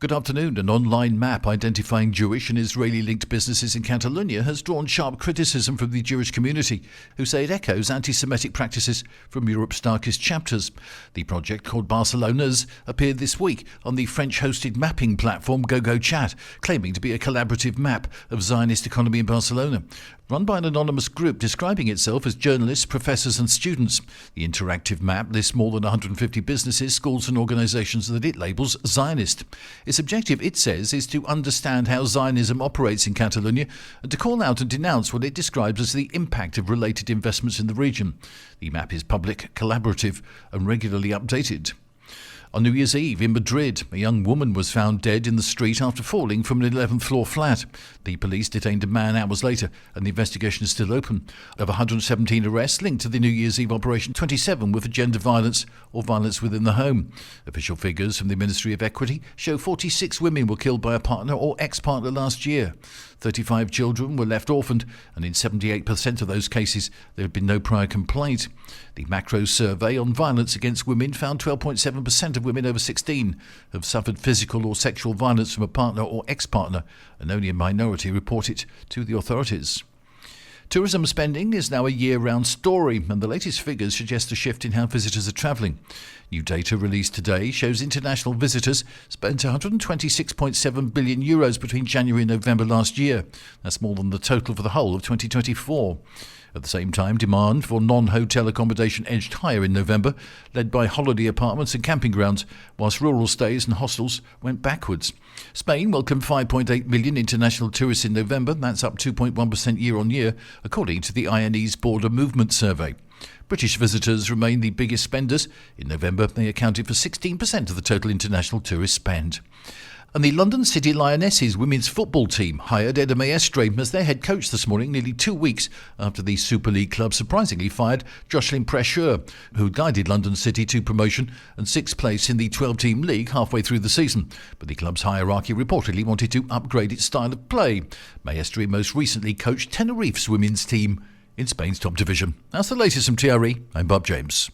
Good afternoon. An online map identifying Jewish and Israeli-linked businesses in Catalonia has drawn sharp criticism from the Jewish community, who say it echoes anti-Semitic practices from Europe's darkest chapters. The project, called Barcelona's, appeared this week on the French-hosted mapping platform GoGoChat, claiming to be a collaborative map of Zionist economy in Barcelona. Run by an anonymous group describing itself as journalists, professors and students. The interactive map lists more than 150 businesses, schools and organisations that it labels Zionist. Its objective, it says, is to understand how Zionism operates in Catalonia and to call out and denounce what it describes as the impact of related investments in the region. The map is public, collaborative and regularly updated. On New Year's Eve in Madrid, a young woman was found dead in the street after falling from an 11th floor flat. The police detained a man hours later and the investigation is still open. Of 117 arrests linked to the New Year's Eve operation, 27 were for gender violence or violence within the home. Official figures from the Ministry of Equity show 46 women were killed by a partner or ex-partner last year. 35 children were left orphaned, and in 78% of those cases there had been no prior complaint. The Macro survey on violence against women found 12.7% of women over 16 have suffered physical or sexual violence from a partner or ex-partner, and only a minority report it to the authorities. Tourism spending is now a year-round story, and the latest figures suggest a shift in how visitors are travelling. New data released today shows international visitors spent €126.7 billion between January and November last year. That's more than the total for the whole of 2024. At the same time, demand for non-hotel accommodation edged higher in November, led by holiday apartments and camping grounds, whilst rural stays and hostels went backwards. Spain welcomed 5.8 million international tourists in November. That's up 2.1% year-on-year, according to the INE's Border Movement Survey. British visitors remain the biggest spenders. In November, they accounted for 16% of the total international tourist spend. And the London City Lionesses women's football team hired Eda Maestre as their head coach this morning, nearly 2 weeks after the Super League club surprisingly fired Jocelyn Precheur, who guided London City to promotion and 6th place in the 12-team league halfway through the season. But the club's hierarchy reportedly wanted to upgrade its style of play. Maestre most recently coached Tenerife's women's team in Spain's top division. That's the latest from TRE. I'm Bob James.